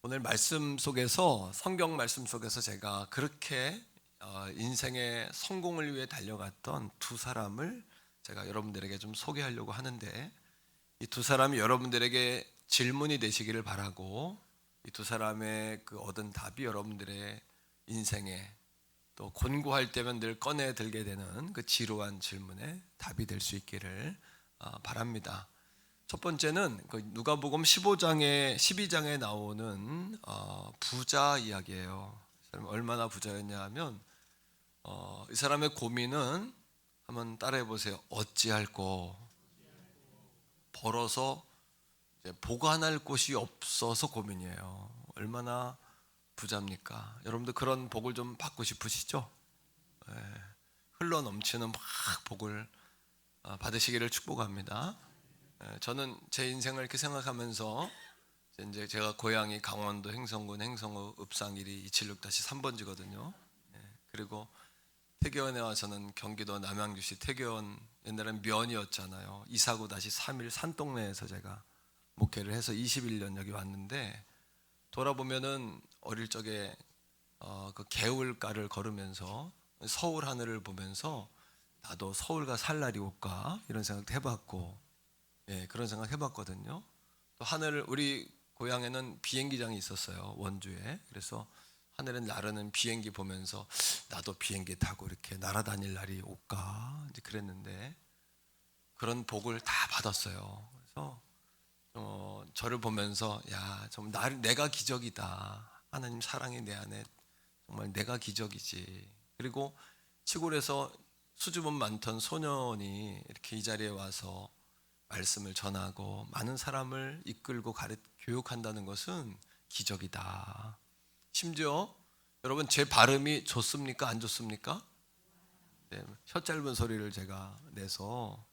오늘 말씀 속에서 성경 말씀 속에서 제가 그렇게 인생의 성공을 위해 달려갔던 두 사람을 제가 여러분들에게 좀 소개하려고 하는데, 이 두 사람이 여러분들에게 질문이 되시기를 바라고, 이 두 사람의 그 얻은 답이 여러분들의 인생에 또 곤고할 때면 늘 꺼내 들게 되는 그 지루한 질문에 답이 될 수 있기를 바랍니다. 첫 번째는 그 누가복음 12장에 나오는 부자 이야기예요. 이 사람이 얼마나 부자였냐 하면 이 사람의 고민은, 한번 따라해 보세요. 어찌할꼬. 벌어서 이제 보관할 곳이 없어서 고민이에요. 얼마나 부자입니까? 여러분들 그런 복을 좀 받고 싶으시죠? 네. 흘러 넘치는 막 복을 받으시기를 축복합니다. 저는 제 인생을 이렇게 생각하면서, 이제 제가 고향이 강원도 행성군 행성읍 읍상일이 276-3번지거든요. 그리고 태교원에 와서는 경기도 남양주시 태교원, 옛날엔 면이었잖아요. 이사구 3일 산동네에서 제가 목회를 해서 21년 여기 왔는데, 돌아보면은 어릴 적에 그 개울가를 걸으면서 서울 하늘을 보면서 나도 서울가 살 날이 올까 이런 생각도 해봤고, 그런 생각 해봤거든요. 또 하늘, 우리 고향에는 비행기장이 있었어요, 원주에. 그래서 하늘에 나르는 비행기 보면서 나도 비행기 타고 이렇게 날아다닐 날이 올까 이제 그랬는데, 그런 복을 다 받았어요. 그래서 저를 보면서 좀 내가 기적이다. 하나님 사랑이 내 안에 정말 내가 기적이지. 그리고 시골에서 수줍음 많던 소년이 이렇게 이 자리에 와서 말씀을 전하고 많은 사람을 이끌고 교육한다는 것은 기적이다. 심지어 여러분, 제 발음이 좋습니까? 안 좋습니까? 네, 혀 짧은 소리를 제가 내서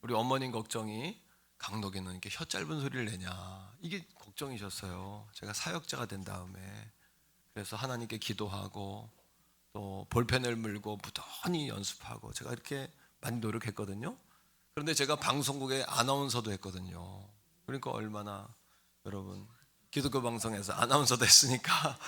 우리 어머님 걱정이, 강덕이는 이렇게 혀 짧은 소리를 내냐, 이게 걱정이셨어요. 제가 사역자가 된 다음에. 그래서 하나님께 기도하고 또 볼펜을 물고 무던히 연습하고 제가 이렇게 많이 노력했거든요. 그런데 제가 방송국에 아나운서도 했거든요. 그러니까 얼마나, 여러분, 기독교 방송에서 아나운서도 했으니까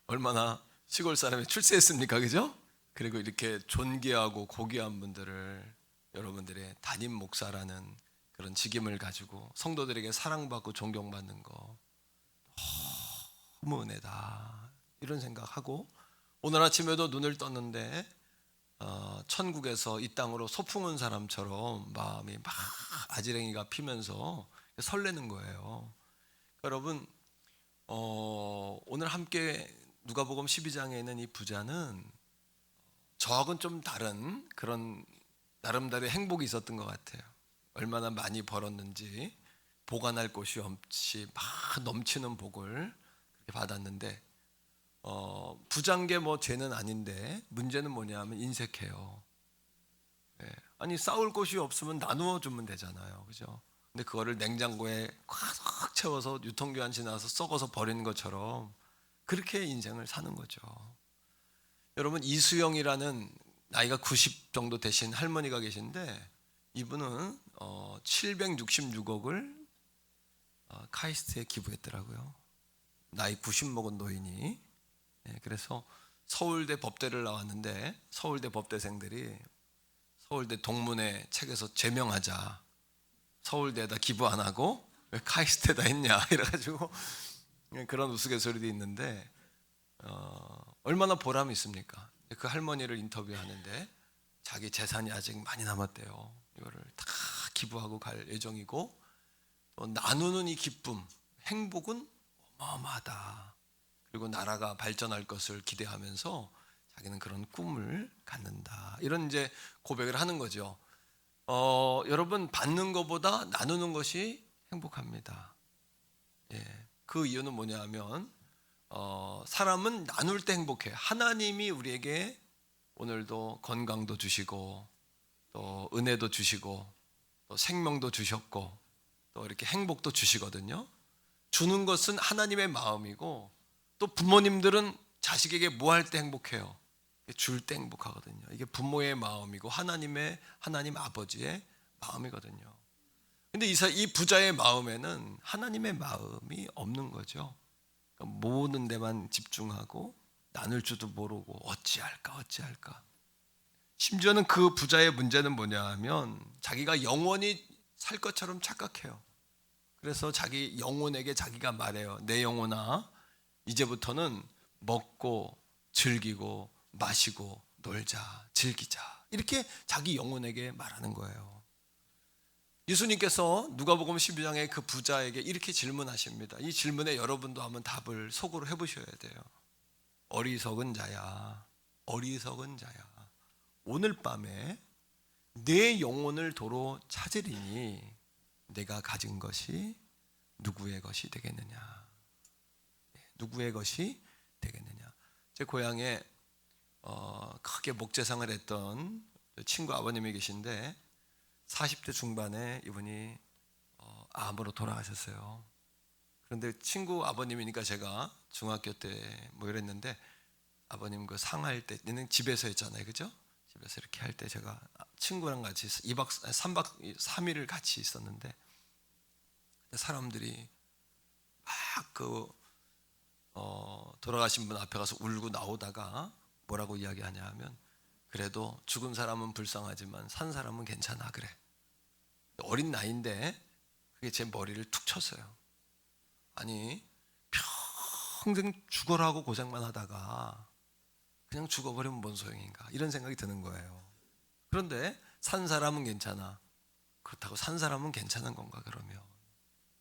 얼마나 시골 사람이 출세했습니까? 그죠? 그리고 이렇게 존귀하고 고귀한 분들을, 여러분들의 담임 목사라는 그런 직임을 가지고 성도들에게 사랑받고 존경받는 거 너무 은혜다, 이런 생각하고, 오늘 아침에도 눈을 떴는데 천국에서 이 땅으로 소풍 온 사람처럼 마음이 막 아지랭이가 피면서 설레는 거예요. 여러분, 오늘 함께 누가복음 12장에 있는 이 부자는 저하고는 좀 다른 그런 나름대로 행복이 있었던 것 같아요. 얼마나 많이 벌었는지, 보관할 곳이 없이 막 넘치는 복을 그렇게 받았는데, 부자인 게 뭐 죄는 아닌데 문제는 뭐냐면 인색해요. 아니, 싸울 곳이 없으면 나누어 주면 되잖아요, 그죠? 근데 그거를 냉장고에 꽉 채워서 유통기한 지나서 썩어서 버리는 것처럼 그렇게 인생을 사는 거죠. 여러분, 이수영이라는 나이가 90 정도 되신 할머니가 계신데, 이분은 766억을 카이스트에 기부했더라고요. 나이 90 먹은 노인이. 그래서 서울대 법대를 나왔는데, 서울대 법대생들이 서울대 동문회 책에서 제명하자, 서울대에다 기부 안 하고 왜 카이스트에다 했냐 이래가지고 그런 우스갯소리도 있는데, 얼마나 보람이 있습니까? 그 할머니를 인터뷰하는데 자기 재산이 아직 많이 남았대요. 이거를 다 기부하고 갈 예정이고, 또 나누는 이 기쁨, 행복은 어마어마하다. 그리고 나라가 발전할 것을 기대하면서 자기는 그런 꿈을 갖는다, 이런 이제 고백을 하는 거죠. 여러분, 받는 것보다 나누는 것이 행복합니다. 그 이유는 뭐냐 하면, 사람은 나눌 때 행복해요. 하나님이 우리에게 오늘도 건강도 주시고 또 은혜도 주시고 또 생명도 주셨고 또 이렇게 행복도 주시거든요. 주는 것은 하나님의 마음이고, 또 부모님들은 자식에게 뭐 할 때 행복해요? 줄 때 행복하거든요. 이게 부모의 마음이고 하나님 아버지의 마음이거든요. 근데 이 부자의 마음에는 하나님의 마음이 없는 거죠. 모으는 데만 집중하고 나눌 줄도 모르고 어찌할까. 심지어는 그 부자의 문제는 뭐냐 하면 자기가 영원히 살 것처럼 착각해요. 그래서 자기 영혼에게 자기가 말해요. 내 영혼아, 이제부터는 먹고 즐기고 마시고 놀자, 즐기자. 이렇게 자기 영혼에게 말하는 거예요. 예수님께서 누가복음 12장에 그 부자에게 이렇게 질문하십니다. 이 질문에 여러분도 한번 답을 속으로 해보셔야 돼요. 어리석은 자야, 어리석은 자야. 오늘 밤에 내 영혼을 도로 찾으리니 내가 가진 것이 누구의 것이 되겠느냐? 누구의 것이 되겠느냐? 제 고향에 크게 목재상을 했던 친구 아버님이 계신데 40대 중반에 이분이 암으로 돌아가셨어요. 그런데 친구 아버님이니까 제가 중학교 때 뭐 이랬는데 아버님 그 상할 때는 집에서 했잖아요, 그죠? 집에서 이렇게 할 때 제가 친구랑 같이 3박 3일을 같이 있었는데 사람들이 막 돌아가신 분 앞에 가서 울고 나오다가 뭐라고 이야기하냐 하면 그래도 죽은 사람은 불쌍하지만 산 사람은 괜찮아 그래. 어린 나이인데 그게 제 머리를 툭 쳤어요. 아니 평생 죽어라고 고생만 하다가 그냥 죽어버리면 뭔 소용인가 이런 생각이 드는 거예요. 그런데 산 사람은 괜찮아. 그렇다고 산 사람은 괜찮은 건가 그러면?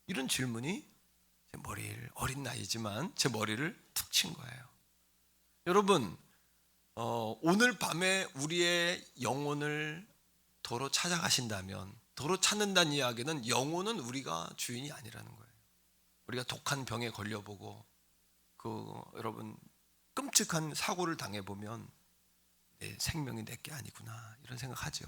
이런 질문이 제 머리를, 어린 나이지만 제 머리를 툭 친 거예요. 여러분 오늘 밤에 우리의 영혼을 도로 찾아가신다면, 도로 찾는다는 이야기는 영혼은 우리가 주인이 아니라는 거예요. 우리가 독한 병에 걸려보고 여러분 끔찍한 사고를 당해보면 내 생명이 내게 아니구나 이런 생각하죠.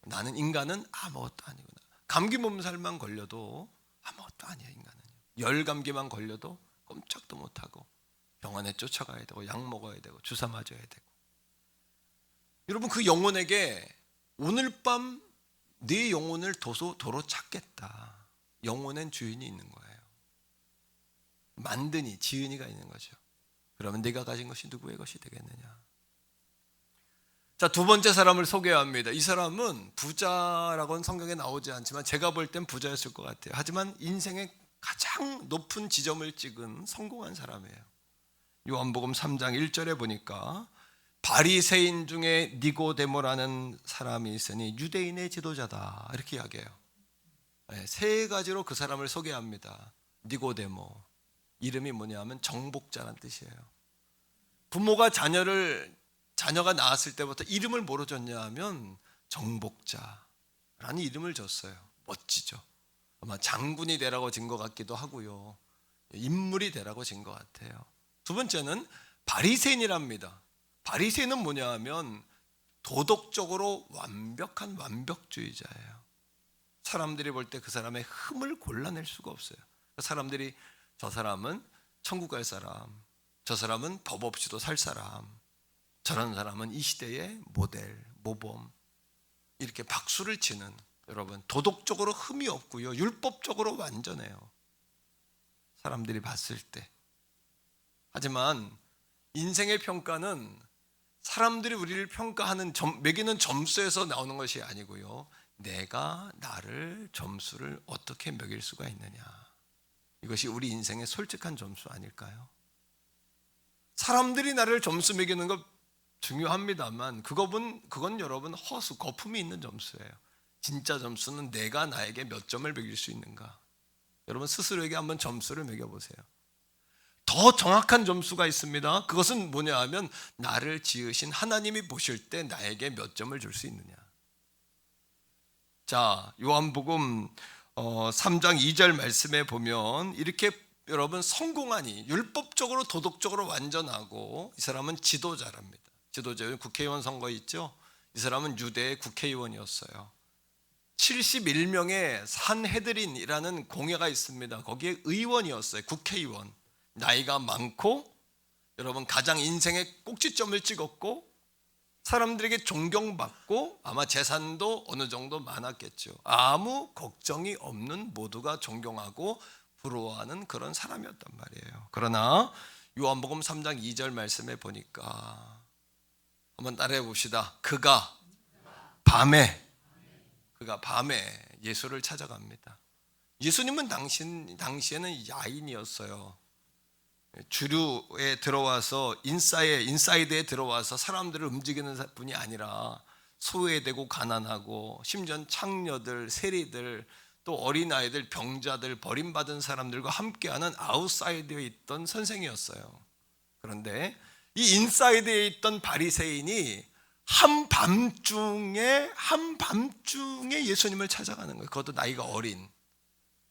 나는 인간은 아무것도 아니구나. 감기 몸살만 걸려도 아무것도 아니야. 인간은 열감기만 걸려도 꼼짝도 못하고 병원에 쫓아가야 되고 약 먹어야 되고 주사 맞아야 되고. 여러분 그 영혼에게 오늘 밤 네 영혼을 도로 찾겠다. 영혼엔 주인이 있는 거예요. 만드니 지은이가 있는 거죠. 그러면 네가 가진 것이 누구의 것이 되겠느냐. 자, 두 번째 사람을 소개합니다. 이 사람은 부자라고는 성경에 나오지 않지만 제가 볼 땐 부자였을 것 같아요. 하지만 인생의 가장 높은 지점을 찍은 성공한 사람이에요. 요한복음 3장 1절에 보니까 바리새인 중에 니고데모라는 사람이 있으니 유대인의 지도자다 이렇게 이야기해요. 세 가지로 그 사람을 소개합니다. 니고데모, 이름이 뭐냐면 정복자라는 뜻이에요. 부모가 자녀가 낳았을 때부터 이름을 뭐로 줬냐 하면 정복자라는 이름을 줬어요. 멋지죠. 아마 장군이 되라고 진 것 같기도 하고요. 인물이 되라고 진 것 같아요. 두 번째는 바리새인이랍니다. 바리새인은 뭐냐 하면 도덕적으로 완벽한 완벽주의자예요. 사람들이 볼 때 그 사람의 흠을 골라낼 수가 없어요. 사람들이 저 사람은 천국 갈 사람, 저 사람은 법 없이도 살 사람, 저런 사람은 이 시대의 모델, 모범 이렇게 박수를 치는, 여러분 도덕적으로 흠이 없고요, 율법적으로 완전해요. 사람들이 봤을 때. 하지만 인생의 평가는 사람들이 우리를 평가하는 매기는 점수에서 나오는 것이 아니고요, 내가 나를 점수를 어떻게 매길 수가 있느냐. 이것이 우리 인생의 솔직한 점수 아닐까요? 사람들이 나를 점수 매기는 것 중요합니다만 그건 여러분 허수, 거품이 있는 점수예요. 진짜 점수는 내가 나에게 몇 점을 매길 수 있는가. 여러분 스스로에게 한번 점수를 매겨보세요. 더 정확한 점수가 있습니다. 그것은 뭐냐 하면 나를 지으신 하나님이 보실 때 나에게 몇 점을 줄 수 있느냐. 자, 요한복음 3장 2절 말씀에 보면 이렇게 여러분 성공하니, 율법적으로 도덕적으로 완전하고, 이 사람은 지도자랍니다. 지도자, 국회의원 선거 있죠? 이 사람은 유대의 국회의원이었어요. 71명의 산헤드린이라는 공회가 있습니다. 거기에 의원이었어요. 국회의원. 나이가 많고 여러분 가장 인생의 꼭지점을 찍었고 사람들에게 존경받고 아마 재산도 어느 정도 많았겠죠. 아무 걱정이 없는, 모두가 존경하고 부러워하는 그런 사람이었단 말이에요. 그러나 요한복음 3장 2절 말씀에 보니까 한번 따라해 봅시다. 그가 밤에 예수를 찾아갑니다. 예수님은 당시에는 야인이었어요. 주류에 들어와서 인사이드에 들어와서 사람들을 움직이는 분이 아니라 소외되고 가난하고 심지어 창녀들, 세리들, 또 어린아이들, 병자들, 버림받은 사람들과 함께하는 아웃사이드에 있던 선생이었어요. 그런데 이 인사이드에 있던 바리새인이 한밤중에 예수님을 찾아가는 거예요. 그것도 나이가 어린,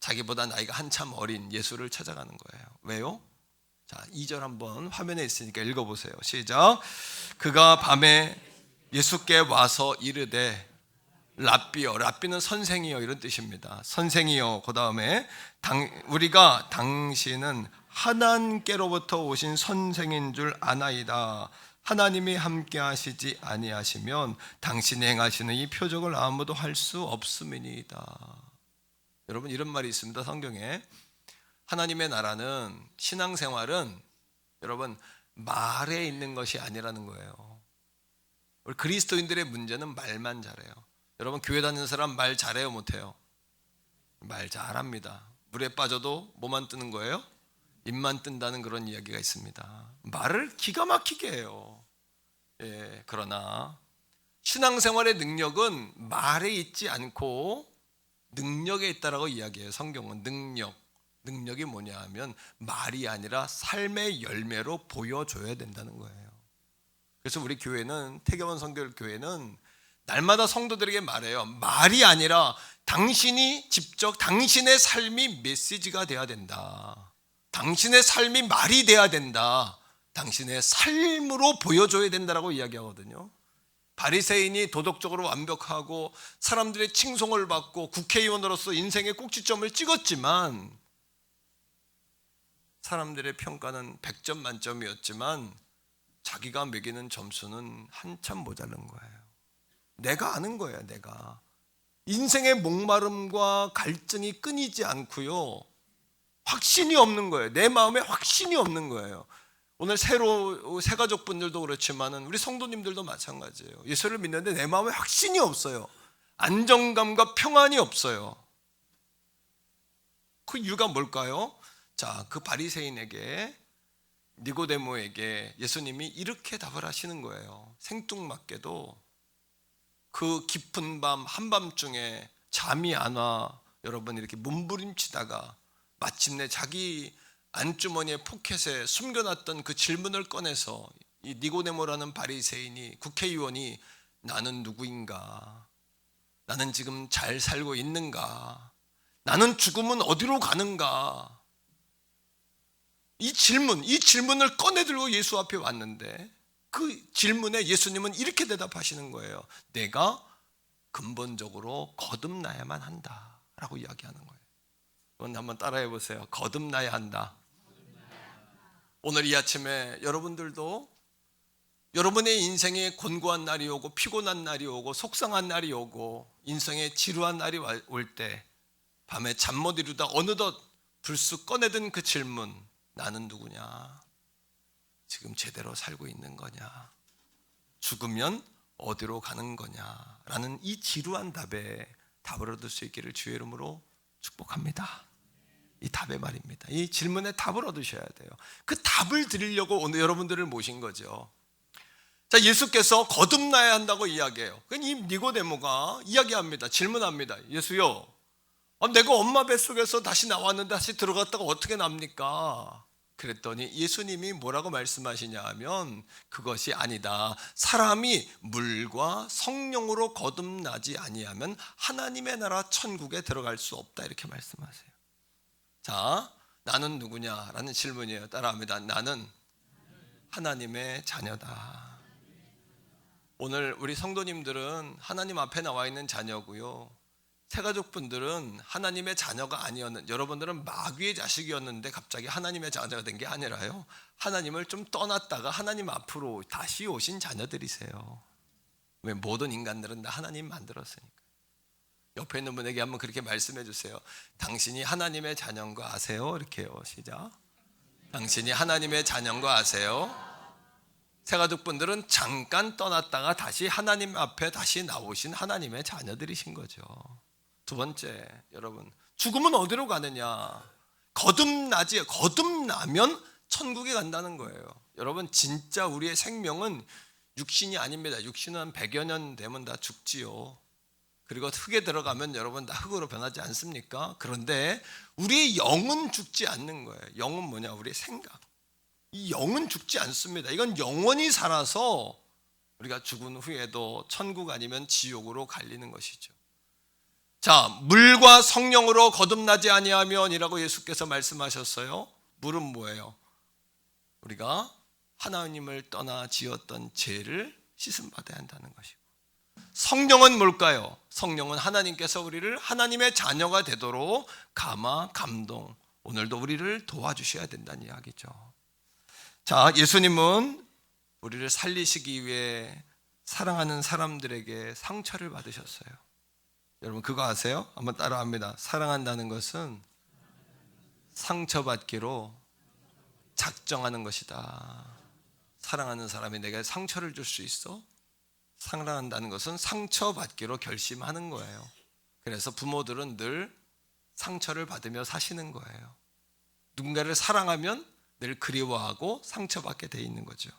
자기보다 나이가 한참 어린 예수를 찾아가는 거예요. 왜요? 자, 2절 한번 화면에 있으니까 읽어보세요. 시작. 그가 밤에 예수께 와서 이르되 랍비여, 랍비는 선생이여 이런 뜻입니다. 선생이여, 그 다음에 우리가 당신은 하나님께로부터 오신 선생인 줄 아나이다. 하나님이 함께 하시지 아니하시면 당신이 행하시는 이 표적을 아무도 할 수 없음이니이다. 여러분, 이런 말이 있습니다. 성경에 하나님의 나라는, 신앙생활은 여러분 말에 있는 것이 아니라는 거예요. 우리 그리스도인들의 문제는 말만 잘해요. 여러분, 교회 다니는 사람 말 잘해요, 못해요? 말 잘합니다. 물에 빠져도 뭐만 뜨는 거예요? 입만 뜬다는 그런 이야기가 있습니다. 말을 기가 막히게 해요. 그러나 신앙생활의 능력은 말에 있지 않고 능력에 있다라고 이야기해요. 성경은 능력이 뭐냐 하면 말이 아니라 삶의 열매로 보여줘야 된다는 거예요. 그래서 우리 교회는, 태교원 성결교회는 날마다 성도들에게 말해요. 말이 아니라 당신이 직접, 당신의 삶이 메시지가 돼야 된다. 당신의 삶이 말이 돼야 된다. 당신의 삶으로 보여줘야 된다라고 이야기하거든요. 바리새인이 도덕적으로 완벽하고 사람들의 칭송을 받고 국회의원으로서 인생의 꼭지점을 찍었지만 사람들의 평가는 100점 만점이었지만 자기가 매기는 점수는 한참 모자른 거예요. 내가 아는 거예요. 내가 인생의 목마름과 갈증이 끊이지 않고요, 확신이 없는 거예요. 내 마음에 확신이 없는 거예요. 오늘 새 가족분들도 그렇지만은 우리 성도님들도 마찬가지예요. 예수를 믿는데 내 마음에 확신이 없어요. 안정감과 평안이 없어요. 그 이유가 뭘까요? 자, 그 바리새인에게, 니고데모에게 예수님이 이렇게 답을 하시는 거예요. 생뚱맞게도 그 깊은 밤, 한밤중에 잠이 안 와 여러분 이렇게 몸부림치다가 마침내 자기 안주머니의 포켓에 숨겨놨던 그 질문을 꺼내서 이 니고데모라는 바리새인이, 국회의원이, 나는 누구인가? 나는 지금 잘 살고 있는가? 나는 죽으면 어디로 가는가? 이 질문을 꺼내들고 예수 앞에 왔는데 그 질문에 예수님은 이렇게 대답하시는 거예요. 내가 근본적으로 거듭나야만 한다라고 이야기하는 거예요. 여러분 한번 따라해 보세요. 거듭나야 한다. 오늘 이 아침에 여러분들도 여러분의 인생에 곤고한 날이 오고 피곤한 날이 오고 속상한 날이 오고 인생에 지루한 날이 올 때 밤에 잠 못 이루다 어느덧 불쑥 꺼내든 그 질문, 나는 누구냐? 지금 제대로 살고 있는 거냐? 죽으면 어디로 가는 거냐? 라는 이 지루한 답에 답을 얻을 수 있기를 주의 이름으로 축복합니다. 이 답의 말입니다. 이 질문에 답을 얻으셔야 돼요. 그 답을 드리려고 오늘 여러분들을 모신 거죠. 자, 예수께서 거듭나야 한다고 이야기해요. 이 니고데모가 이야기합니다. 질문합니다. 예수요, 내가 엄마 뱃속에서 다시 나왔는데 다시 들어갔다가 어떻게 납니까? 그랬더니 예수님이 뭐라고 말씀하시냐 하면 그것이 아니다. 사람이 물과 성령으로 거듭나지 아니하면 하나님의 나라 천국에 들어갈 수 없다, 이렇게 말씀하세요. 자, 나는 누구냐라는 질문이에요. 따라합니다. 나는 하나님의 자녀다. 오늘 우리 성도님들은 하나님 앞에 나와 있는 자녀고요, 새가족분들은 하나님의 자녀가 아니었는, 여러분들은 마귀의 자식이었는데 갑자기 하나님의 자녀가 된 게 아니라요, 하나님을 좀 떠났다가 하나님 앞으로 다시 오신 자녀들이세요. 왜? 모든 인간들은 다 하나님 만들었으니까. 옆에 있는 분에게 한번 그렇게 말씀해 주세요. 당신이 하나님의 자녀인 거 아세요? 이렇게요. 시작. 당신이 하나님의 자녀인 거 아세요? 새가족분들은 잠깐 떠났다가 다시 하나님 앞에 다시 나오신 하나님의 자녀들이신 거죠. 두 번째, 여러분, 죽으면 어디로 가느냐? 거듭나면 천국에 간다는 거예요. 여러분, 진짜 우리의 생명은 육신이 아닙니다. 육신은 한 100여 년 되면 다 죽지요. 그리고 흙에 들어가면 여러분 다 흙으로 변하지 않습니까? 그런데 우리의 영은 죽지 않는 거예요. 영은 뭐냐? 우리의 생각. 이 영은 죽지 않습니다. 이건 영원히 살아서 우리가 죽은 후에도 천국 아니면 지옥으로 갈리는 것이죠. 자, 물과 성령으로 거듭나지 아니하면이라고 예수께서 말씀하셨어요. 물은 뭐예요? 우리가 하나님을 떠나 지었던 죄를 씻음 받아야 한다는 것이고, 성령은 뭘까요? 성령은 하나님께서 우리를 하나님의 자녀가 되도록 감화, 감동, 오늘도 우리를 도와주셔야 된다는 이야기죠. 자, 예수님은 우리를 살리시기 위해 사랑하는 사람들에게 상처를 받으셨어요. 여러분 그거 아세요? 한번 따라합니다. 사랑한다는 것은 상처받기로 작정하는 것이다. 사랑하는 사람이 내게 상처를 줄 수 있어? 사랑한다는 것은 상처받기로 결심하는 거예요. 그래서 부모들은 늘 상처를 받으며 사시는 거예요. 누군가를 사랑하면 늘 그리워하고 상처받게 돼 있는 거죠.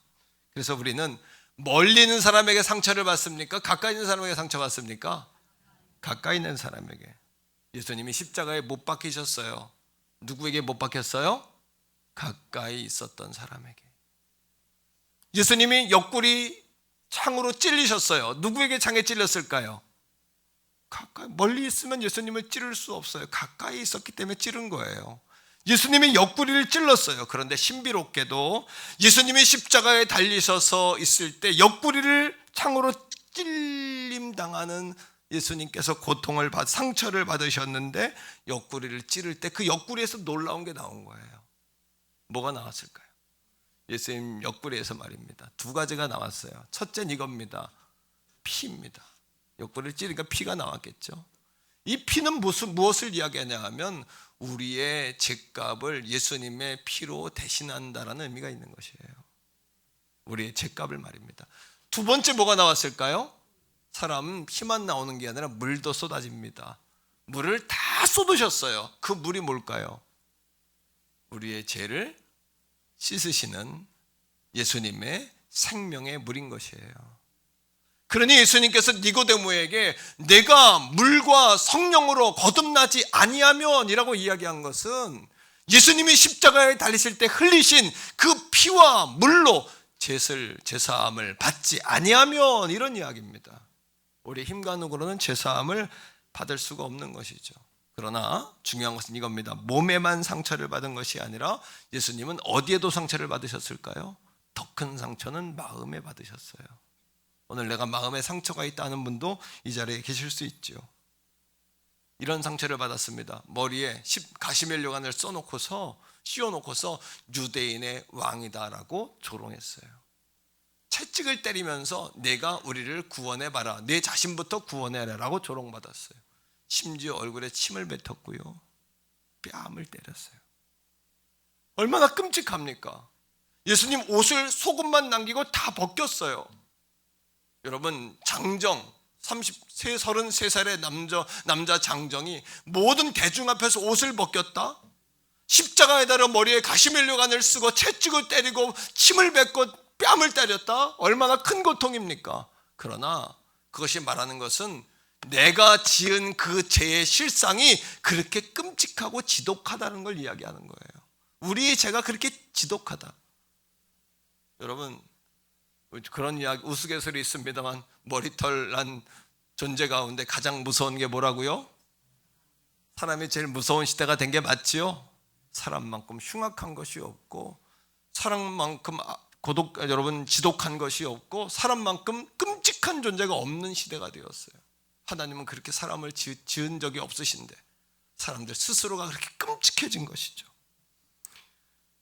그래서 우리는 멀리 있는 사람에게 상처를 받습니까? 가까이 있는 사람에게 상처받습니까? 가까이 있는 사람에게. 예수님이 십자가에 못 박히셨어요. 누구에게 못 박혔어요? 가까이 있었던 사람에게. 예수님이 옆구리 창으로 찔리셨어요. 누구에게 창에 찔렸을까요? 가까이, 멀리 있으면 예수님을 찌를 수 없어요. 가까이 있었기 때문에 찌른 거예요. 예수님이 옆구리를 찔렀어요. 그런데 신비롭게도 예수님이 십자가에 달리셔서 있을 때 옆구리를 창으로 찔림당하는 예수님께서 고통을 상처를 받으셨는데 옆구리를 찌를 때 그 옆구리에서 놀라운 게 나온 거예요. 뭐가 나왔을까요? 예수님 옆구리에서 말입니다. 두 가지가 나왔어요. 첫째는 이겁니다. 피입니다. 옆구리를 찌르니까 피가 나왔겠죠. 이 피는 무엇을 이야기하냐 하면 우리의 죄값을 예수님의 피로 대신한다라는 의미가 있는 것이에요. 우리의 죄값을 말입니다. 두 번째 뭐가 나왔을까요? 사람은 피만 나오는 게 아니라 물도 쏟아집니다. 물을 다 쏟으셨어요. 그 물이 뭘까요? 우리의 죄를 씻으시는 예수님의 생명의 물인 것이에요. 그러니 예수님께서 니고데모에게 내가 물과 성령으로 거듭나지 아니하면이라고 이야기한 것은 예수님이 십자가에 달리실 때 흘리신 그 피와 물로 제사함을 받지 아니하면 이런 이야기입니다. 우리 힘과 능으로는 제사함을 받을 수가 없는 것이죠. 그러나 중요한 것은 이겁니다. 몸에만 상처를 받은 것이 아니라 예수님은 어디에도 상처를 받으셨을까요? 더 큰 상처는 마음에 받으셨어요. 오늘 내가 마음에 상처가 있다는 분도 이 자리에 계실 수 있죠. 이런 상처를 받았습니다. 머리에 가시멜로관을 씌워놓고서 유대인의 왕이다라고 조롱했어요. 채찍을 때리면서 내가 우리를 구원해봐라, 내 자신부터 구원해라라고 조롱받았어요. 심지어 얼굴에 침을 뱉었고요, 뺨을 때렸어요. 얼마나 끔찍합니까? 예수님 옷을 속옷만 남기고 다 벗겼어요. 여러분, 장정 33살의 남자 장정이 모든 대중 앞에서 옷을 벗겼다? 십자가에 달아 머리에 가시멜로관을 쓰고 채찍을 때리고 침을 뱉고 뺨을 때렸다? 얼마나 큰 고통입니까? 그러나 그것이 말하는 것은 내가 지은 그 죄의 실상이 그렇게 끔찍하고 지독하다는 걸 이야기하는 거예요. 우리의 죄가 그렇게 지독하다. 여러분, 그런 이야기 우스갯소리 있습니다만 머리털 난 존재 가운데 가장 무서운 게 뭐라고요? 사람이 제일 무서운 시대가 된 게 맞지요? 사람만큼 흉악한 것이 없고 사람만큼 여러분 지독한 것이 없고 사람만큼 끔찍한 존재가 없는 시대가 되었어요. 하나님은 그렇게 사람을 지은 적이 없으신데 사람들 스스로가 그렇게 끔찍해진 것이죠.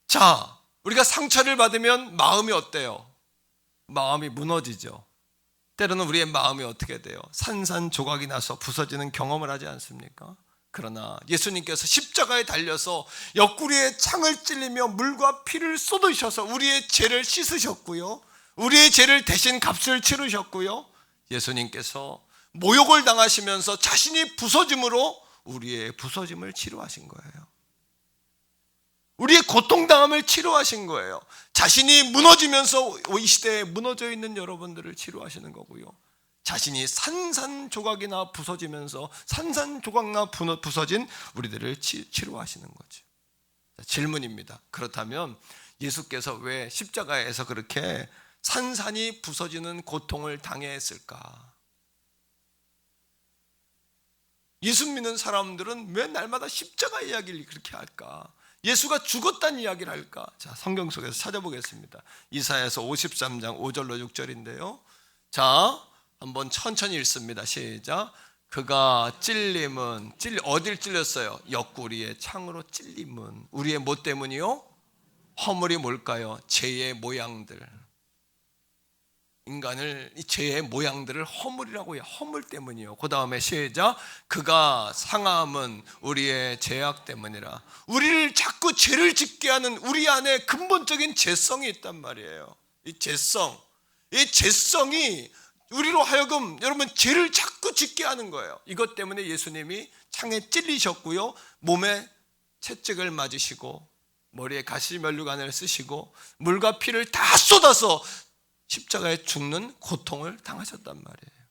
자, 우리가 상처를 받으면 마음이 어때요? 마음이 무너지죠. 때로는 우리의 마음이 어떻게 돼요? 산산조각이 나서 부서지는 경험을 하지 않습니까? 그러나 예수님께서 십자가에 달려서 옆구리에 창을 찔리며 물과 피를 쏟으셔서 우리의 죄를 씻으셨고요, 우리의 죄를 대신 값을 치르셨고요, 예수님께서 모욕을 당하시면서 자신이 부서짐으로 우리의 부서짐을 치료하신 거예요. 우리의 고통당함을 치료하신 거예요. 자신이 무너지면서 이 시대에 무너져 있는 여러분들을 치료하시는 거고요, 자신이 산산조각이나 부서지면서 산산조각나 부서진 우리들을 치료하시는 거죠. 질문입니다. 그렇다면 예수께서 왜 십자가에서 그렇게 산산이 부서지는 고통을 당했을까? 예수 믿는 사람들은 왜 날마다 십자가 이야기를 그렇게 할까? 예수가 죽었다는 이야기를 할까? 자, 성경 속에서 찾아보겠습니다. 이사야서 53장 5절로 6절인데요. 자, 한번 천천히 읽습니다. 시작. 그가 찔림은 어딜 찔렸어요? 옆구리에 창으로 찔림은 우리의 뭐 때문이요? 허물이 뭘까요? 죄의 모양들. 인간을 이 죄의 모양들을 허물이라고 해요. 허물 때문이요. 그 다음에 시작. 그가 상함은 우리의 죄악 때문이라. 우리를 자꾸 죄를 짓게 하는 우리 안에 근본적인 죄성이 있단 말이에요. 이 죄성이 우리로 하여금 여러분 죄를 자꾸 짓게 하는 거예요. 이것 때문에 예수님이 창에 찔리셨고요, 몸에 채찍을 맞으시고 머리에 가시면류관을 쓰시고 물과 피를 다 쏟아서 십자가에 죽는 고통을 당하셨단 말이에요.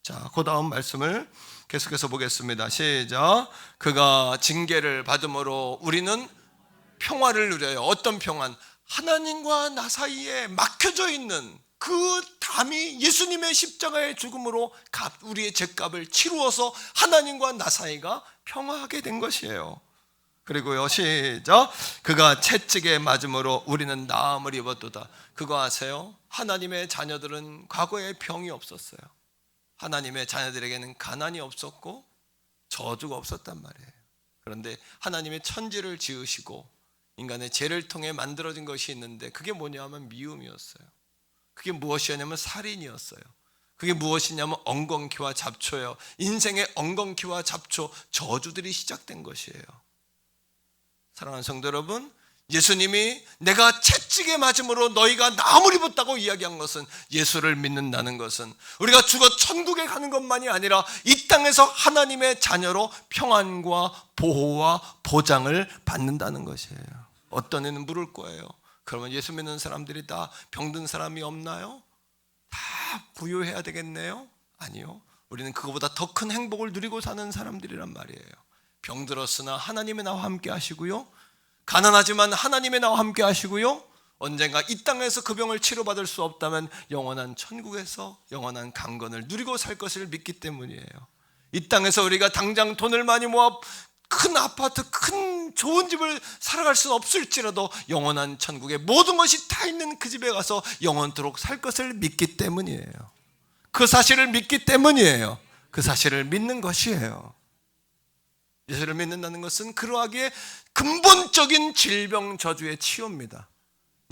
자, 그 다음 말씀을 계속해서 보겠습니다. 시작. 그가 징계를 받음으로 우리는 평화를 누려요. 어떤 평안? 하나님과 나 사이에 막혀져 있는 그 담이 예수님의 십자가의 죽음으로 우리의 죄값을 치루어서 하나님과 나 사이가 평화하게 된 것이에요. 그리고요, 시작. 그가 채찍에 맞음으로 우리는 나음을 입었도다. 그거 아세요? 하나님의 자녀들은 과거에 병이 없었어요. 하나님의 자녀들에게는 가난이 없었고 저주가 없었단 말이에요. 그런데 하나님의 천지를 지으시고 인간의 죄를 통해 만들어진 것이 있는데 그게 뭐냐면 미움이었어요. 그게 무엇이었냐면 살인이었어요. 그게 무엇이냐면 엉겅퀴와 잡초예요. 인생의 엉겅퀴와 잡초, 저주들이 시작된 것이에요. 사랑하는 성도 여러분, 예수님이 내가 채찍에 맞음으로 너희가 나음을 입었다고 이야기한 것은, 예수를 믿는다는 것은 우리가 죽어 천국에 가는 것만이 아니라 이 땅에서 하나님의 자녀로 평안과 보호와 보장을 받는다는 것이에요. 어떤 애는 물을 거예요. 그러면 예수 믿는 사람들이 다 병든 사람이 없나요? 다 부유해야 되겠네요? 아니요. 우리는 그거보다 더 큰 행복을 누리고 사는 사람들이란 말이에요. 병들었으나 하나님의 나와 함께 하시고요, 가난하지만 하나님의 나와 함께 하시고요, 언젠가 이 땅에서 그 병을 치료받을 수 없다면 영원한 천국에서 영원한 강건을 누리고 살 것을 믿기 때문이에요. 이 땅에서 우리가 당장 돈을 많이 모아 큰 아파트, 큰 좋은 집을 살아갈 수는 없을지라도 영원한 천국에 모든 것이 다 있는 그 집에 가서 영원토록 살 것을 믿기 때문이에요. 그 사실을 믿기 때문이에요. 그 사실을 믿는 것이에요. 예수를 믿는다는 것은 그러하기에 근본적인 질병 저주의 치유입니다.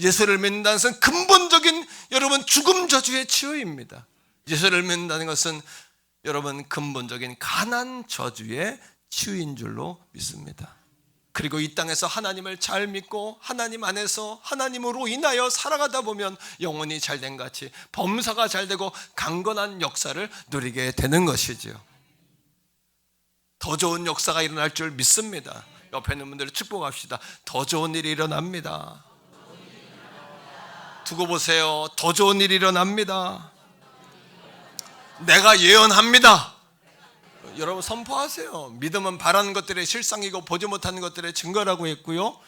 예수를 믿는다는 것은 근본적인 여러분 죽음 저주의 치유입니다. 예수를 믿는다는 것은 여러분 근본적인 가난 저주의 치유인 줄로 믿습니다. 그리고 이 땅에서 하나님을 잘 믿고 하나님 안에서 하나님으로 인하여 살아가다 보면 영혼이 잘된 같이 범사가 잘되고 강건한 역사를 누리게 되는 것이죠. 더 좋은 역사가 일어날 줄 믿습니다. 옆에 있는 분들을 축복합시다. 더 좋은 일이 일어납니다. 두고 보세요. 더 좋은 일이 일어납니다. 내가 예언합니다. 여러분 선포하세요. 믿음은 바라는 것들의 실상이고 보지 못하는 것들의 증거라고 했고요,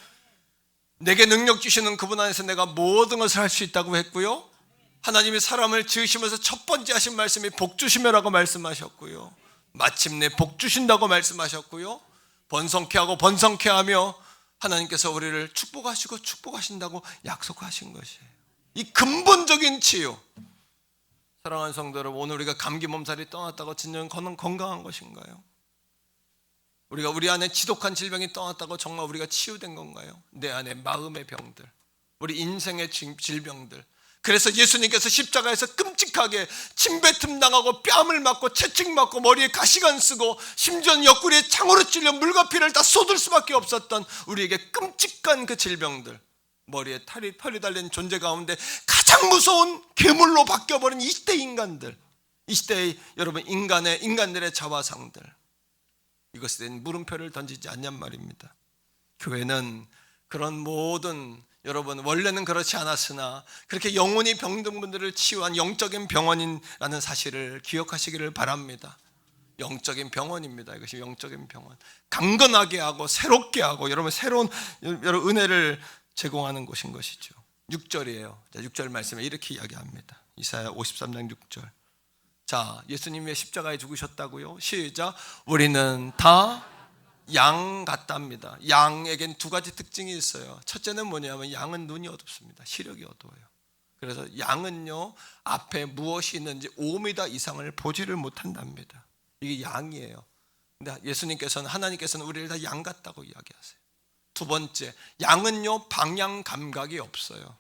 내게 능력 주시는 그분 안에서 내가 모든 것을 할 수 있다고 했고요, 하나님이 사람을 지으시면서 첫 번째 하신 말씀이 복 주시며라고 말씀하셨고요, 마침내 복 주신다고 말씀하셨고요, 번성케 하고 번성케 하며 하나님께서 우리를 축복하시고 축복하신다고 약속하신 것이에요. 이 근본적인 치유. 사랑하는 성도 여러분, 오늘 우리가 감기 몸살이 떠났다고 진정 건강한 것인가요? 우리가 우리 안에 지독한 질병이 떠났다고 정말 우리가 치유된 건가요? 내 안에 마음의 병들, 우리 인생의 질병들, 그래서 예수님께서 십자가에서 끔찍하게 침뱉음 당하고 뺨을 맞고 채찍 맞고 머리에 가시관 쓰고 심지어는 옆구리에 창으로 찔려 물과 피를 다 쏟을 수밖에 없었던 우리에게 끔찍한 그 질병들, 머리에 털이 달린 존재 가운데 가장 무서운 괴물로 바뀌어버린 이 시대 인간들, 이 시대의 여러분 인간들의 자화상들, 이것에 대한 물음표를 던지지 않냔 말입니다. 교회는 그런 모든 여러분 원래는 그렇지 않았으나 그렇게 영혼이 병든 분들을 치유한 영적인 병원이라는 사실을 기억하시기를 바랍니다. 영적인 병원입니다. 이것이 영적인 병원. 강건하게 하고 새롭게 하고 여러분 새로운 여러 은혜를 제공하는 곳인 것이죠. 6절이에요. 6절 말씀에 이렇게 이야기합니다. 이사야 53장 6절. 자, 예수님 왜 십자가에 죽으셨다고요? 시작. 우리는 다 양 같답니다. 양에겐 두 가지 특징이 있어요. 첫째는 뭐냐면 양은 눈이 어둡습니다. 시력이 어두워요. 그래서 양은요 앞에 무엇이 있는지 5m 이상을 보지를 못한답니다. 이게 양이에요. 근데 예수님께서는, 하나님께서는 우리를 다 양 같다고 이야기하세요. 두 번째, 양은요 방향 감각이 없어요.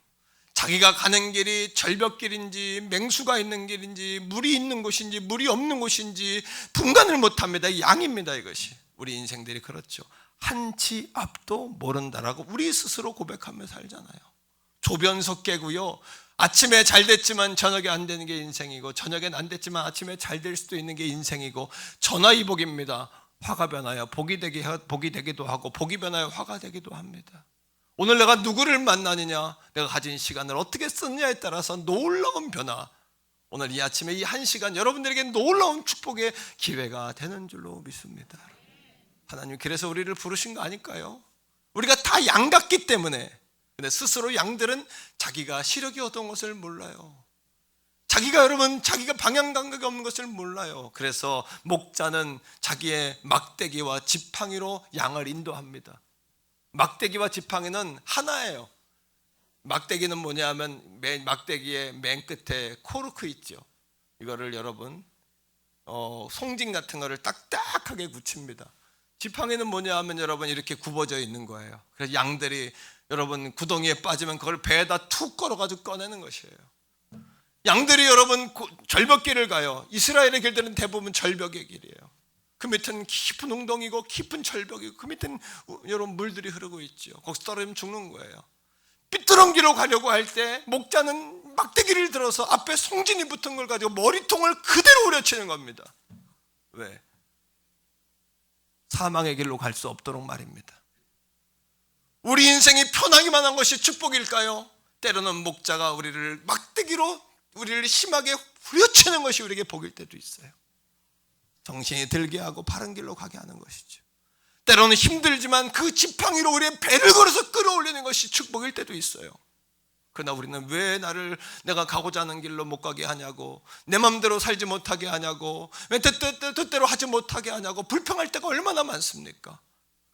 자기가 가는 길이 절벽길인지 맹수가 있는 길인지 물이 있는 곳인지 물이 없는 곳인지 분간을 못합니다. 양입니다. 이것이 우리 인생들이 그렇죠. 한치 앞도 모른다라고 우리 스스로 고백하며 살잖아요. 조변석 깨고요, 아침에 잘 됐지만 저녁에 안 되는 게 인생이고 저녁엔 안 됐지만 아침에 잘 될 수도 있는 게 인생이고, 전화위복입니다. 화가 변하여 복이 되기도 하고 복이 변하여 화가 되기도 합니다. 오늘 내가 누구를 만나느냐, 내가 가진 시간을 어떻게 쓰느냐에 따라서 놀라운 변화, 오늘 이 아침에 이 한 시간 여러분들에게 놀라운 축복의 기회가 되는 줄로 믿습니다. 하나님 그래서 우리를 부르신 거 아닐까요? 우리가 다 양 같기 때문에. 근데 스스로 양들은 자기가 시력이 어떤 것을 몰라요. 자기가 방향 감각이 없는 것을 몰라요. 그래서 목자는 자기의 막대기와 지팡이로 양을 인도합니다. 막대기와 지팡이는 하나예요. 막대기는 뭐냐면 막대기의 맨 끝에 코르크 있죠. 이거를 여러분 송진 같은 거를 딱딱하게 굳힙니다. 지팡이는 뭐냐 하면 여러분 이렇게 굽어져 있는 거예요. 그래서 양들이 여러분 구덩이에 빠지면 그걸 배에다 툭 걸어가지고 꺼내는 것이에요. 양들이 여러분 절벽길을 가요. 이스라엘의 길들은 대부분 절벽의 길이에요. 그 밑은 깊은 웅덩이고 깊은 절벽이고 그 밑은 여러분 물들이 흐르고 있죠. 거기서 떨어지면 죽는 거예요. 삐뚤은 길로 가려고 할 때 목자는 막대기를 들어서 앞에 송진이 붙은 걸 가지고 머리통을 그대로 후려치는 겁니다. 왜? 사망의 길로 갈 수 없도록 말입니다. 우리 인생이 편하기만 한 것이 축복일까요? 때로는 목자가 우리를 막대기로 우리를 심하게 후려치는 것이 우리에게 복일 때도 있어요. 정신이 들게 하고 바른 길로 가게 하는 것이죠. 때로는 힘들지만 그 지팡이로 우리의 배를 걸어서 끌어올리는 것이 축복일 때도 있어요. 그러나 우리는 왜 내가 가고자 하는 길로 못 가게 하냐고, 내 마음대로 살지 못하게 하냐고, 왜 뜻대로 하지 못하게 하냐고 불평할 때가 얼마나 많습니까?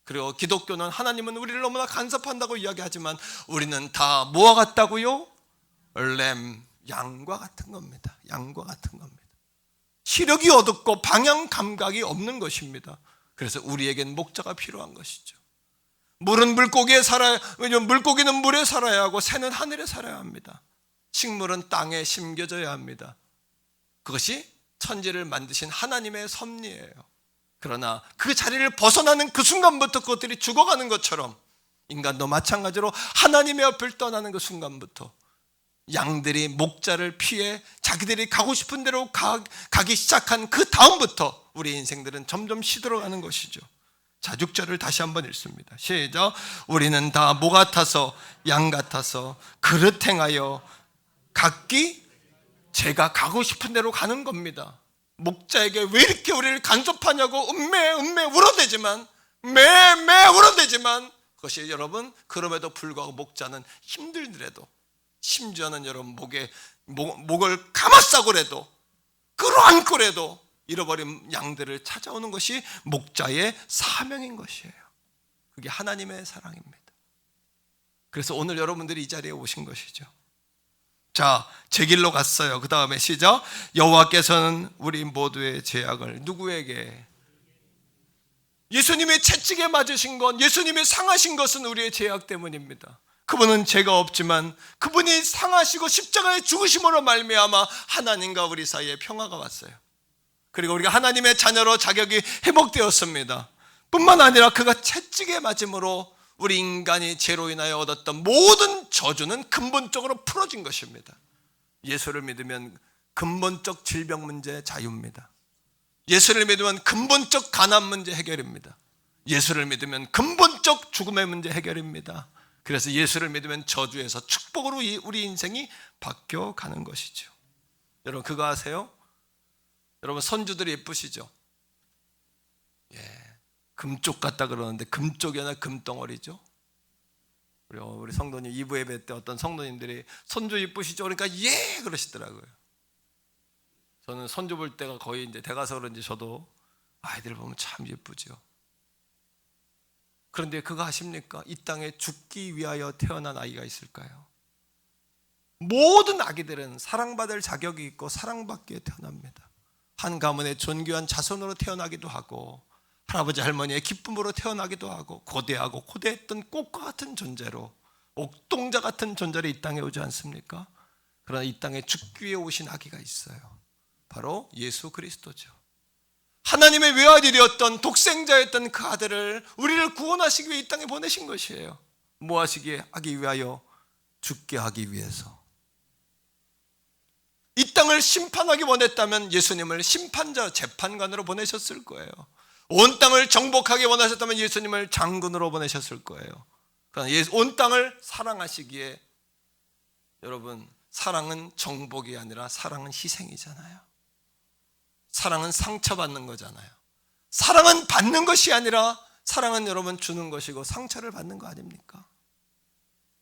그리고 기독교는, 하나님은 우리를 너무나 간섭한다고 이야기하지만 우리는 다 뭐와 같다고요? 양과 같은 겁니다. 양과 같은 겁니다. 시력이 어둡고 방향 감각이 없는 것입니다. 그래서 우리에겐 목자가 필요한 것이죠. 물은 물고기에 살아야, 왜냐하면 물고기는 물에 살아야 하고 새는 하늘에 살아야 합니다. 식물은 땅에 심겨져야 합니다. 그것이 천지를 만드신 하나님의 섭리예요. 그러나 그 자리를 벗어나는 그 순간부터 그것들이 죽어가는 것처럼 인간도 마찬가지로 하나님의 옆을 떠나는 그 순간부터 양들이 목자를 피해 자기들이 가고 싶은 대로 가기 시작한 그 다음부터 우리 인생들은 점점 시들어가는 것이죠. 자, 6절을 다시 한번 읽습니다. 시작. 우리는 다 뭐 같아서? 양 같아서 그릇 행하여 각기 제가 가고 싶은 대로 가는 겁니다. 목자에게 왜 이렇게 우리를 간섭하냐고 음매 울어대지만, 매 울어대지만, 그것이 여러분 그럼에도 불구하고 목자는 힘들더라도, 심지어는 여러분 목을 감았사고라도 끌어안고라도 잃어버린 양들을 찾아오는 것이 목자의 사명인 것이에요. 그게 하나님의 사랑입니다. 그래서 오늘 여러분들이 이 자리에 오신 것이죠. 자, 제 길로 갔어요. 그 다음에 시작. 여호와께서는 우리 모두의 죄악을 누구에게? 예수님의 채찍에 맞으신 것, 예수님의 상하신 것은 우리의 죄악 때문입니다. 그분은 죄가 없지만 그분이 상하시고 십자가의 죽으심으로 말미암아 하나님과 우리 사이에 평화가 왔어요. 그리고 우리가 하나님의 자녀로 자격이 회복되었습니다. 뿐만 아니라 그가 채찍에 맞음으로 우리 인간이 죄로 인하여 얻었던 모든 저주는 근본적으로 풀어진 것입니다. 예수를 믿으면 근본적 질병 문제 자유입니다. 예수를 믿으면 근본적 가난 문제 해결입니다. 예수를 믿으면 근본적 죽음의 문제 해결입니다. 그래서 예수를 믿으면 저주에서 축복으로 우리 인생이 바뀌어가는 것이죠. 여러분 그거 아세요? 여러분 선주들이 예쁘시죠? 금쪽 같다 그러는데 금쪽이 아니라 금덩어리죠. 우리 성도님 2부 예배 때 어떤 성도님들이 선주 예쁘시죠? 그러니까 예 그러시더라고요. 저는 선주 볼 때가 거의 이제 돼가서 그런지 저도 아이들 보면 참 예쁘죠. 그런데 그거 아십니까? 이 땅에 죽기 위하여 태어난 아이가 있을까요? 모든 아기들은 사랑받을 자격이 있고 사랑받기에 태어납니다. 한 가문의 존귀한 자손으로 태어나기도 하고 할아버지 할머니의 기쁨으로 태어나기도 하고 고대하고 고대했던 꽃과 같은 존재로 옥동자 같은 존재로 이 땅에 오지 않습니까? 그러나 이 땅에 죽기 위해 오신 아기가 있어요. 바로 예수 그리스도죠. 하나님의 외아들이었던 독생자였던 그 아들을 우리를 구원하시기 위해 이 땅에 보내신 것이에요. 뭐 하시기에? 하기 위하여 죽게 하기 위해서. 이 땅을 심판하기 원했다면 예수님을 심판자 재판관으로 보내셨을 거예요. 온 땅을 정복하기 원하셨다면 예수님을 장군으로 보내셨을 거예요. 그러나 온 땅을 사랑하시기에 여러분 사랑은 정복이 아니라 사랑은 희생이잖아요. 사랑은 상처받는 거잖아요. 사랑은 받는 것이 아니라 사랑은 여러분 주는 것이고 상처를 받는 거 아닙니까?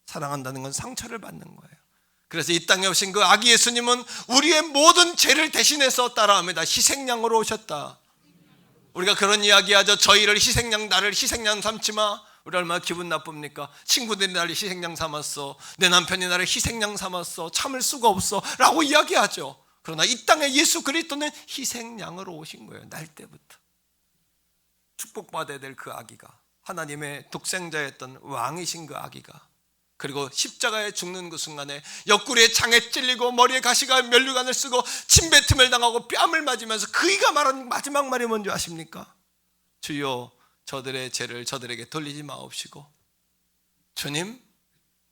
사랑한다는 건 상처를 받는 거예요. 그래서 이 땅에 오신 그 아기 예수님은 우리의 모든 죄를 대신해서 따라합니다. 희생양으로 오셨다. 우리가 그런 이야기하죠. 저희를 희생양, 나를 희생양 삼지 마. 우리 얼마나 기분 나쁩니까? 친구들이 나를 희생양 삼았어. 내 남편이 나를 희생양 삼았어. 참을 수가 없어 라고 이야기하죠. 그러나 이 땅에 예수 그리스도는 희생양으로 오신 거예요. 날 때부터. 축복받아야 될 그 아기가, 하나님의 독생자였던 왕이신 그 아기가, 그리고 십자가에 죽는 그 순간에 옆구리에 창에 찔리고 머리에 가시가 면류관을 쓰고 침뱉음을 당하고 뺨을 맞으면서 그이가 말한 마지막 말이 뭔지 아십니까? 주여 저들의 죄를 저들에게 돌리지 마옵시고, 주님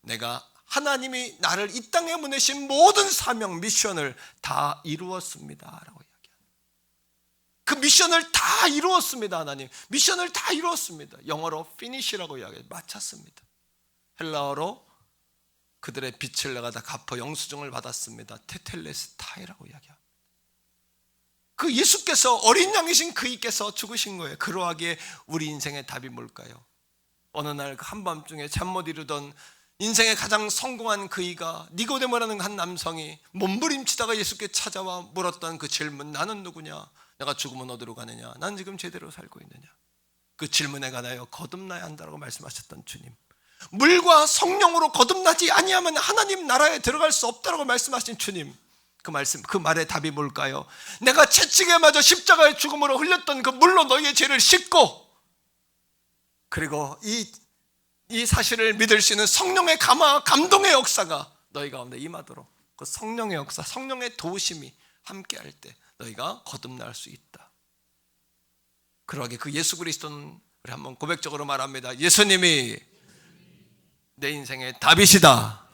내가 하나님이 나를 이 땅에 보내신 모든 사명 미션을 다 이루었습니다 라고 이야기합니다. 그 미션을 다 이루었습니다. 하나님 미션을 다 이루었습니다. 영어로 finish라고 이야기해요. 마쳤습니다. 헬라어로 그들의 빛을 내가 다 갚아 영수증을 받았습니다. 테텔레스타이라고 이야기합니다. 그 예수께서 어린 양이신 그이께서 죽으신 거예요. 그러하기에 우리 인생의 답이 뭘까요? 어느 날 한밤중에 잠 못 이루던 인생의 가장 성공한 그이가, 니고데모라는 한 남성이 몸부림치다가 예수께 찾아와 물었던 그 질문, 나는 누구냐? 내가 죽으면 어디로 가느냐? 난 지금 제대로 살고 있느냐? 그 질문에 관하여 거듭나야 한다고 말씀하셨던 주님, 물과 성령으로 거듭나지 아니하면 하나님 나라에 들어갈 수 없다고 말씀하신 주님, 그 말씀, 그 말의 답이 뭘까요? 내가 채찍에 맞아 십자가의 죽음으로 흘렸던 그 물로 너희의 죄를 씻고, 그리고 이 사실을 믿을 수 있는 성령의 감동의 역사가 너희 가운데 임하도록, 그 성령의 역사, 성령의 도우심이 함께할 때 너희가 거듭날 수 있다. 그러하게 그 예수 그리스도는, 우리 한번 고백적으로 말합니다. 예수님이 내 인생의 답이시다.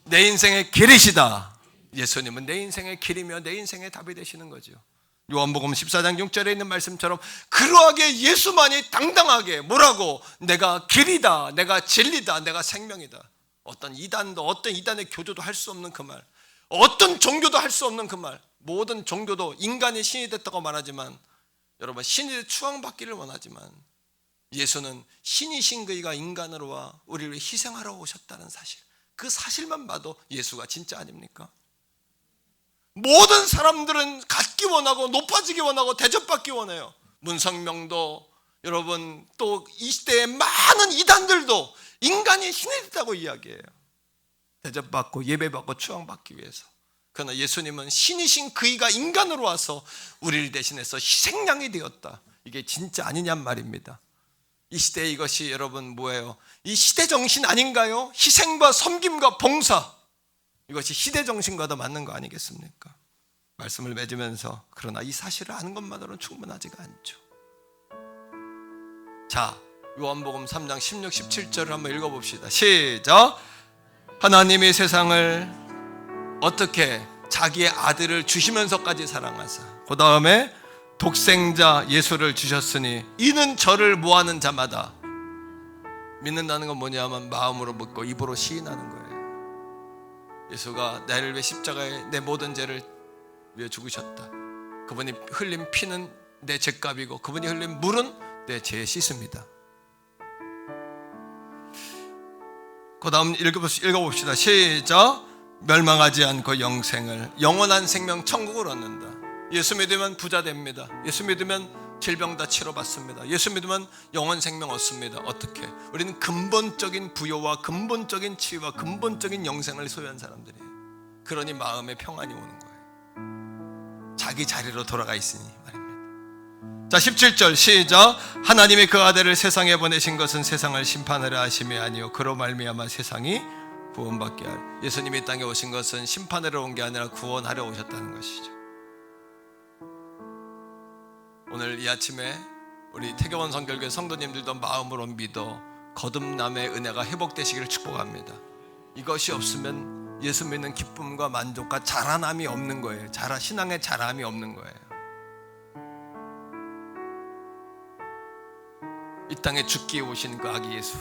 내 인생의 길이시다. 예수님은 내 인생의 길이며 내 인생의 답이 되시는 거죠. 요한복음 14장 6절에 있는 말씀처럼 그러하게 예수만이 당당하게 뭐라고? 내가 길이다, 내가 진리다, 내가 생명이다. 어떤 이단도, 어떤 이단의 교조도 할 수 없는 그 말, 어떤 종교도 할 수 없는 그 말, 모든 종교도 인간이 신이 됐다고 말하지만, 여러분 신이 추앙받기를 원하지만 예수는 신이신 그이가 인간으로 와 우리를 희생하러 오셨다는 사실, 그 사실만 봐도 예수가 진짜 아닙니까? 모든 사람들은 갖기 원하고 높아지기 원하고 대접받기 원해요. 문성명도, 여러분 또 이 시대의 많은 이단들도 인간이 신이 됐다고 이야기해요. 대접받고 예배받고 추앙받기 위해서. 그러나 예수님은 신이신 그이가 인간으로 와서 우리를 대신해서 희생양이 되었다. 이게 진짜 아니냔 말입니다. 이 시대에 이것이 여러분 뭐예요? 이 시대 정신 아닌가요? 희생과 섬김과 봉사, 이것이 시대 정신과도 맞는 거 아니겠습니까? 말씀을 맺으면서 그러나 이 사실을 아는 것만으로는 충분하지가 않죠. 자, 요한복음 3장 16, 17절을 한번 읽어봅시다. 시작. 하나님이 세상을 어떻게 자기의 아들을 주시면서까지 사랑하사 그 다음에 독생자 예수를 주셨으니 이는 저를 모하는 자마다, 믿는다는 건 뭐냐면 마음으로 믿고 입으로 시인하는 거예요. 예수가 나를 위해 십자가에 내 모든 죄를 위해 죽으셨다. 그분이 흘린 피는 내 죄값이고 그분이 흘린 물은 내 죄의 씻습니다. 그 다음 읽어봅시다. 시작. 멸망하지 않고 영생을, 영원한 생명 천국을 얻는다. 예수 믿으면 부자 됩니다. 예수 믿으면 질병 다 치료받습니다. 예수 믿으면 영원 생명 얻습니다. 어떻게? 우리는 근본적인 부여와 근본적인 치유와 근본적인 영생을 소유한 사람들이에요. 그러니 마음에 평안이 오는 거예요. 자기 자리로 돌아가 있으니 말입니다. 자, 17절 시작. 하나님이 그 아들을 세상에 보내신 것은 세상을 심판하려 하심이 아니요 그로 말미암아 세상이 구원받게 하려. 예수님이 이 땅에 오신 것은 심판하러 온 게 아니라 구원하려 오셨다는 것이죠. 오늘 이 아침에 우리 태교원 성결교회 성도님들도 마음으로 믿어 거듭남의 은혜가 회복되시기를 축복합니다. 이것이 없으면 예수 믿는 기쁨과 만족과 자라남이 없는 거예요. 신앙의 자람이 없는 거예요. 이 땅에 죽기 위해 오신 그 아기 예수,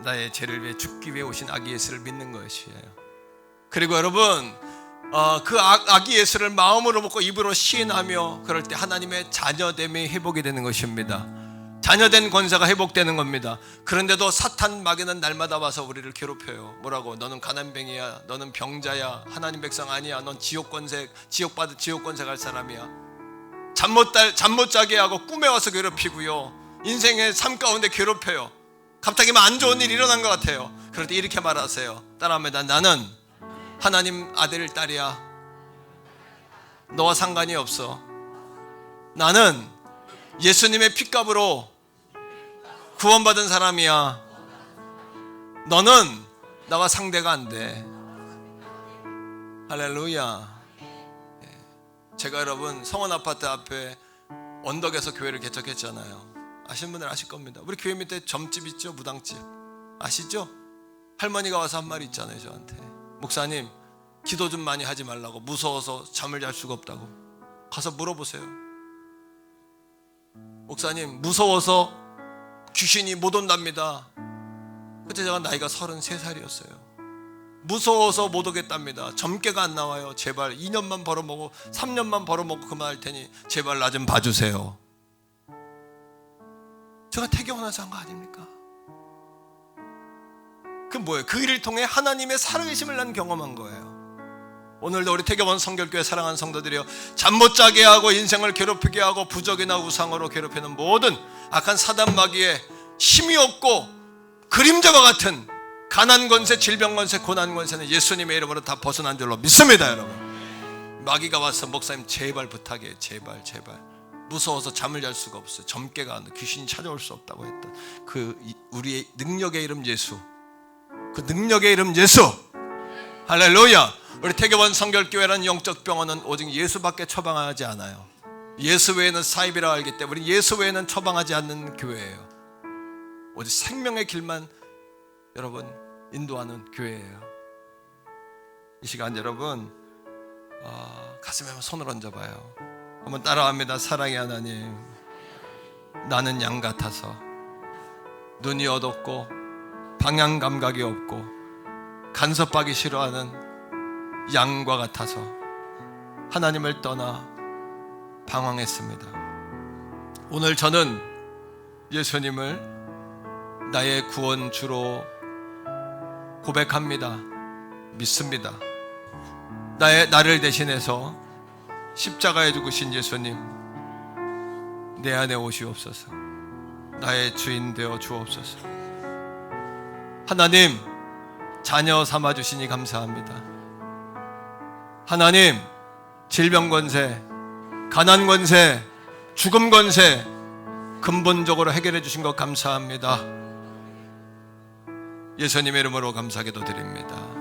나의 죄를 위해 죽기 위해 오신 아기 예수를 믿는 것이에요. 그리고 여러분, 그 아기 예수를 마음으로 먹고 입으로 시인하며 그럴 때 하나님의 자녀됨이 회복이 되는 것입니다. 자녀된 권세가 회복되는 겁니다. 그런데도 사탄 마귀는 날마다 와서 우리를 괴롭혀요. 뭐라고? 너는 가난뱅이야, 너는 병자야, 하나님 백성 아니야, 넌 지옥 권세 갈 사람이야. 잠 못 자게 하고 꿈에 와서 괴롭히고요, 인생의 삶 가운데 괴롭혀요. 갑자기 안 좋은 일이 일어난 것 같아요. 그럴 때 이렇게 말하세요. 따라합니다. 나는 하나님 아들 딸이야. 너와 상관이 없어. 나는 예수님의 핏값으로 구원받은 사람이야. 너는 나와 상대가 안 돼. 할렐루야. 제가 여러분 성원 아파트 앞에 언덕에서 교회를 개척했잖아요. 아시는 분들 아실 겁니다. 우리 교회 밑에 점집 있죠? 무당집 아시죠? 할머니가 와서 한 말이 있잖아요. 저한테, 목사님 기도 좀 많이 하지 말라고, 무서워서 잠을 잘 수가 없다고. 가서 물어보세요. 목사님 무서워서 귀신이 못 온답니다. 그때 제가 나이가 33살이었어요 무서워서 못 오겠답니다. 점괘가 안 나와요. 제발 2년만 벌어먹고 3년만 벌어먹고 그만할 테니 제발 나 좀 봐주세요. 제가 태교원에서 한 거 아닙니까? 그 뭐예요? 그 일을 통해 하나님의 살아계심을 난 경험한 거예요. 오늘도 우리 태교원 성결교회 사랑하는 성도들이요, 잠 못 자게 하고 인생을 괴롭히게 하고 부적이나 우상으로 괴롭히는 모든 악한 사단 마귀의 힘이 없고 그림자와 같은 가난 권세, 질병 권세, 고난 권세는 예수님의 이름으로 다 벗어난 줄로 믿습니다. 여러분, 마귀가 와서 목사님 제발 부탁해, 제발 무서워서 잠을 잘 수가 없어요. 점괘가 안 돼. 귀신이 찾아올 수 없다고 했던 그 우리의 능력의 이름 예수, 그 능력의 이름 예수. 할렐루야. 우리 태교원 성결교회라는 영적 병원은 오직 예수밖에 처방하지 않아요. 예수 외에는 사입이라고 알기 때문에 우리 예수 외에는 처방하지 않는 교회예요. 오직 생명의 길만 여러분 인도하는 교회예요. 이 시간 여러분 가슴에 한번 손을 얹어봐요. 한번 따라합니다. 사랑의 하나님, 나는 양 같아서 눈이 어둡고 방향 감각이 없고 간섭하기 싫어하는 양과 같아서 하나님을 떠나 방황했습니다. 오늘 저는 예수님을 나의 구원주로 고백합니다. 믿습니다. 나를 대신해서 십자가에 죽으신 예수님, 내 안에 오시옵소서. 나의 주인 되어 주옵소서. 하나님, 자녀 삼아주시니 감사합니다. 하나님, 질병 권세, 가난 권세, 죽음 권세, 근본적으로 해결해 주신 것 감사합니다. 예수님의 이름으로 감사하게도 드립니다.